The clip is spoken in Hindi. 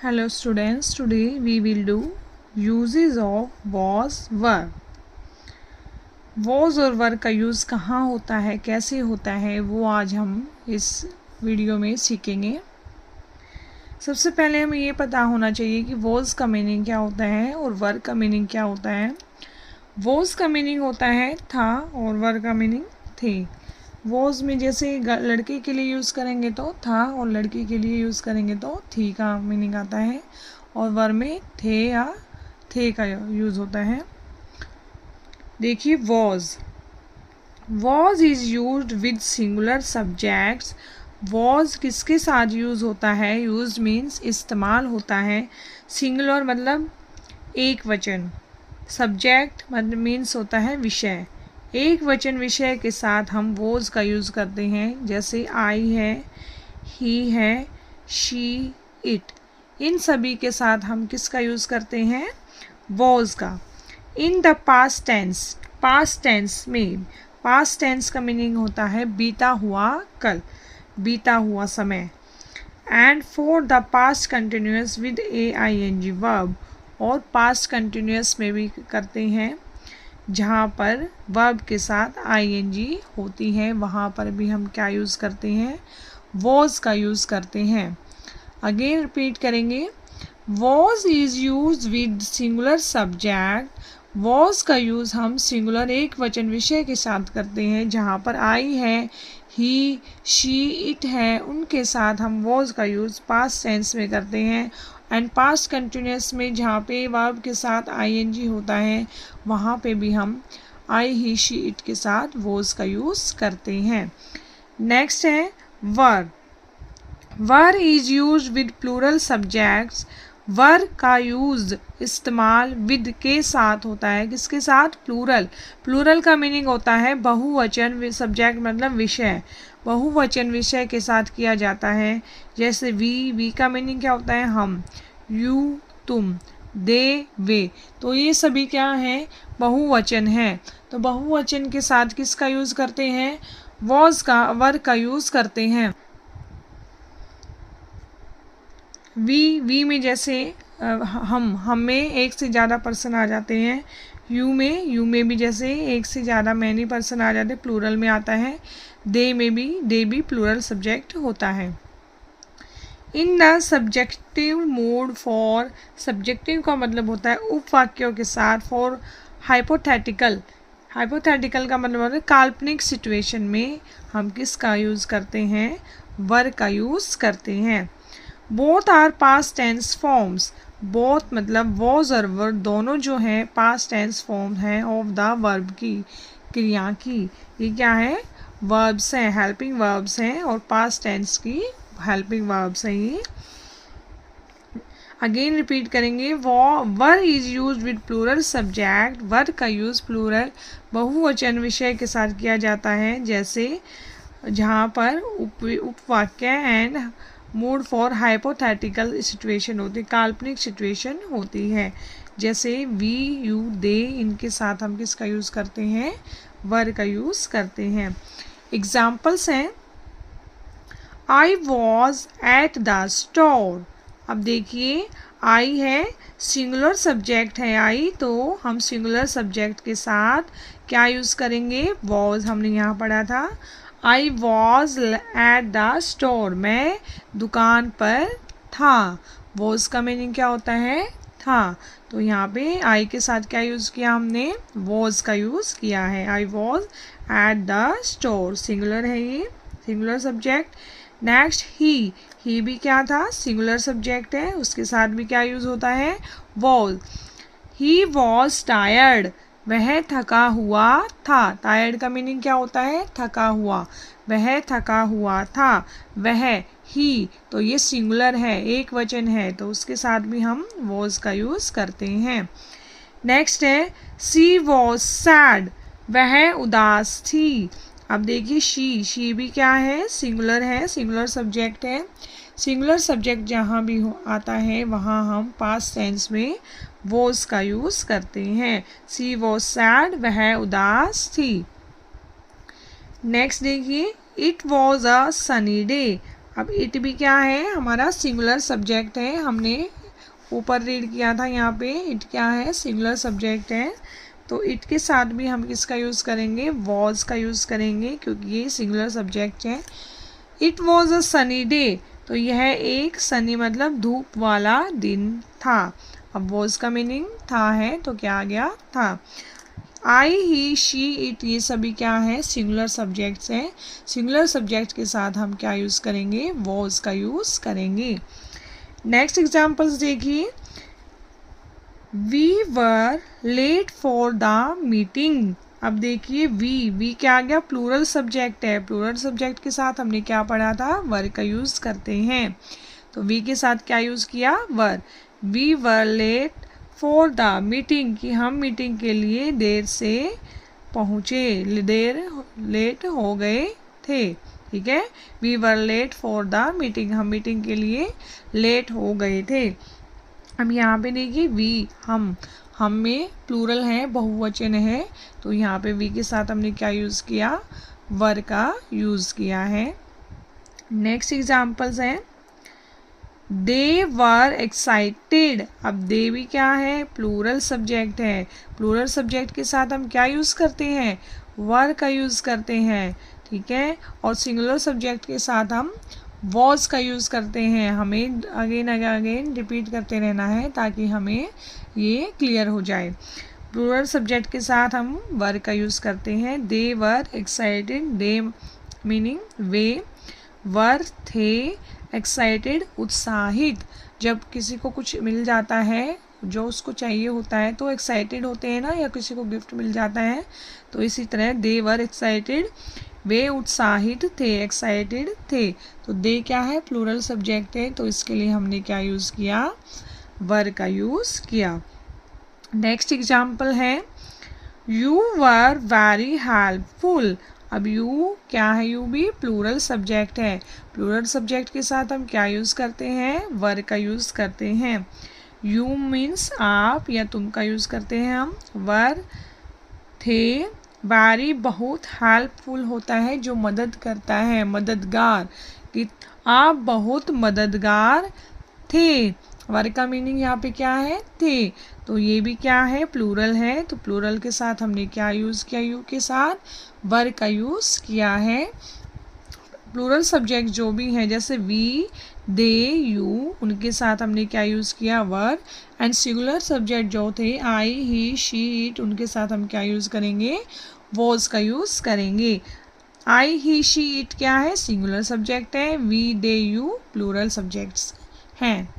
Hello students, today we will do uses of was were. was और were का यूज़ कहाँ होता है, कैसे होता है, वो आज हम इस वीडियो में सीखेंगे। सबसे पहले हमें ये पता होना चाहिए कि was का मीनिंग क्या होता है और were का मीनिंग क्या होता है। was का मीनिंग होता है था और were का मीनिंग थे। was में जैसे लड़के के लिए यूज़ करेंगे तो था और लड़की के लिए यूज़ करेंगे तो थी का मीनिंग आता है, और वर में थे या थे का यूज़ होता है। देखिए was is used with singular subjects. was किसके साथ यूज़ होता है, यूज्ड मीन्स इस्तेमाल होता है। सिंगुलर मतलब एक वचन, सब्जेक्ट मतलब मीन्स होता है विषय। एक वचन विषय के साथ हम was का यूज़ करते हैं, जैसे आई है, ही है, शी, इट। इन सभी के साथ हम किसका यूज़ करते हैं, was का। इन द पास्ट टेंस में पास्ट टेंस का मीनिंग होता है बीता हुआ कल, बीता हुआ समय। And for the past continuous with AING verb, और पास्ट कंटिन्यूस में भी करते हैं जहाँ पर वर्ब के साथ ING होती है, वहाँ पर भी हम क्या यूज़ करते हैं, was का यूज़ करते हैं। अगेन रिपीट करेंगे, was is use with singular subject. was का यूज़ हम सिंगुलर एक वचन विषय के साथ करते हैं, जहाँ पर आई है, ही, शी, इट है, उनके साथ हम was का यूज़ पास्ट टेंस में करते हैं। एंड पास्ट कंटिन्यूस में जहाँ पे वर्ब के साथ ING होता है, वहाँ पे भी हम आई, ही, शी, इट के साथ was का यूज़ करते हैं। नेक्स्ट है were is use with plural subjects. Were का यूज़ इस्तेमाल विद के साथ होता है, किसके साथ, प्लूरल का मीनिंग होता है बहुवचन, सब्जेक्ट मतलब विषय, बहुवचन विषय के साथ किया जाता है। जैसे वी का मीनिंग क्या होता है, हम, यू, तुम, दे, वे। तो ये सभी क्या हैं, बहुवचन है। तो बहुवचन के साथ किसका यूज़ करते हैं, वर का यूज़ करते हैं। वी में जैसे हम में एक से ज़्यादा पर्सन आ जाते हैं। यू में भी जैसे एक से ज़्यादा मैनी पर्सन आ जाते हैं, प्लूरल में आता है। दे भी प्लूरल सब्जेक्ट होता है। In the subjective mode for, subjective का मतलब होता है उपवाक्यों के साथ। फॉर हाइपोथेटिकल का मतलब होता है काल्पनिक सिचुएशन में हम किसका यूज़ करते हैं, वर का यूज़ करते हैं। Both are past tense forms. Both मतलब was और were दोनों जो हैं पास्ट टेंस फॉर्म हैं ऑफ द वर्ब की, क्रिया की। ये क्या है, वर्ब्स हैं, हेल्पिंग वर्ब्स हैं और पास्ट टेंस की हेल्पिंग वर्ब्स हैं ये। अगेन रिपीट करेंगे, were is use with plural subject. Were का यूज़ प्लूरल बहुवचन विषय के साथ किया जाता है, जैसे जहाँ पर उपवाक्य and mood for hypothetical situation होती है, काल्पनिक सिचुएशन होती है। जैसे वी, यू, दे, इनके साथ हम किसका यूज़ करते हैं, वर का यूज़ करते हैं। एग्जाम्पल्स हैं, I was at the store. अब देखिए आई है, सिंगुलर सब्जेक्ट है आई, तो हम सिंगुलर सब्जेक्ट के साथ क्या यूज़ करेंगे, वॉज। हमने यहाँ पढ़ा था, I was at the store, मैं दुकान पर था। वॉज का मीनिंग क्या होता है, था। तो यहाँ पे आई के साथ क्या यूज़ किया हमने, वॉज का यूज़ किया है। I was at the store, singular है ये, सिंगुलर सब्जेक्ट। नेक्स्ट ही भी क्या था, सिंगुलर सब्जेक्ट है, उसके साथ भी क्या यूज़ होता है, वॉज। ही वॉज टायर्ड, वह थका हुआ था। टायर्ड का मीनिंग क्या होता है, थका हुआ, वह थका हुआ था। वह, ही, तो ये सिंगुलर है, एक वचन है, तो उसके साथ भी हम वॉज का यूज़ करते हैं। नेक्स्ट है, शी वॉज सैड, वह उदास थी। अब देखिए शी भी क्या है, सिंगुलर है, सिंगुलर सब्जेक्ट है। सिंगुलर सब्जेक्ट जहाँ भी आता है वहाँ हम पास्ट टेंस में वॉज का यूज़ करते हैं। शी वॉज सैड, वह उदास थी। नेक्स्ट देखिए, it was a sunny day. अब इट भी क्या है, हमारा सिंगुलर सब्जेक्ट है, हमने ऊपर रीड किया था यहाँ पे, इट क्या है, सिंगुलर सब्जेक्ट है। तो इट के साथ भी हम किसका यूज़ करेंगे, वॉज का यूज़ करेंगे, क्योंकि ये सिंगुलर सब्जेक्ट है। It was a sunny day, तो यह एक सनी मतलब धूप वाला दिन था। अब वॉज का मीनिंग था है, तो क्या आ गया, था। आई, ही, शी, इट, ये सभी क्या है, सिंगुलर सब्जेक्ट्स हैं। सिंगुलर सब्जेक्ट के साथ हम क्या यूज़ करेंगे, वॉज का यूज़ करेंगे। नेक्स्ट एग्जाम्पल्स देखिए, we were late for the meeting. अब देखिए वी क्या आ गया, प्लूरल सब्जेक्ट है। प्लूरल सब्जेक्ट के साथ हमने क्या पढ़ा था, वर का यूज़ करते हैं। तो वी के साथ क्या यूज़ किया, were. We were late for the meeting, कि हम मीटिंग के लिए देर से पहुँचे, लेट हो गए थे। ठीक है, we were late for the meeting, हम मीटिंग के लिए लेट हो गए थे। अब यहाँ पे देखिए वी, हम में प्लूरल है, बहुवचन है, तो यहाँ पे वी के साथ हमने क्या यूज़ किया, वर का यूज़ किया है। नेक्स्ट एग्जाम्पल्स हैं, दे वर एक्साइटेड। अब दे भी क्या है, प्लूरल सब्जेक्ट है। प्लूरल सब्जेक्ट के साथ हम क्या यूज़ करते हैं, वर का यूज़ करते हैं। ठीक है, और सिंगुलर सब्जेक्ट के साथ हम वॉज का यूज़ करते हैं। हमें अगेन अगेन रिपीट करते रहना है ताकि हमें ये क्लियर हो जाए। प्लूरल सब्जेक्ट के साथ हम वर का यूज़ करते हैं। दे वर एक्साइटेड, दे मीनिंग वे, वर थे, एक्साइटेड उत्साहित। जब किसी को कुछ मिल जाता है जो उसको चाहिए होता है तो एक्साइटेड होते हैं ना, या किसी को गिफ्ट मिल जाता है, तो इसी तरह दे वर एक्साइटेड, वे उत्साहित थे, एक्साइटेड थे। तो दे क्या है, प्लूरल सब्जेक्ट है, तो इसके लिए हमने क्या यूज़ किया, वर का यूज़ किया। नेक्स्ट एग्जाम्पल है, यू वर वेरी हेल्पफुल। अब यू क्या है, यू भी प्लूरल सब्जेक्ट है। प्लूरल सब्जेक्ट के साथ हम क्या यूज़ करते हैं, वर का यूज़ करते हैं। यू मीन्स आप या तुम का यूज़ करते हैं हम, वर थे, वेरी बहुत, हेल्पफुल होता है जो मदद करता है, मददगार, कि आप बहुत मददगार थे। वर का मीनिंग यहाँ पे क्या है, थे। तो ये भी क्या है, प्लूरल है, तो प्लूरल के साथ हमने क्या यूज़ किया, यू के साथ वर का यूज़ किया है। प्लूरल सब्जेक्ट जो भी हैं जैसे वी, दे, यू, उनके साथ हमने क्या यूज़ किया, वर। एंड सिंगुलर सब्जेक्ट जो थे आई, ही, शी, इट, उनके साथ हम क्या यूज़ करेंगे, वॉज का यूज़ करेंगे। आई, ही, शी, इट क्या है, सिंगुलर सब्जेक्ट है। We, they, you plural subjects हैं।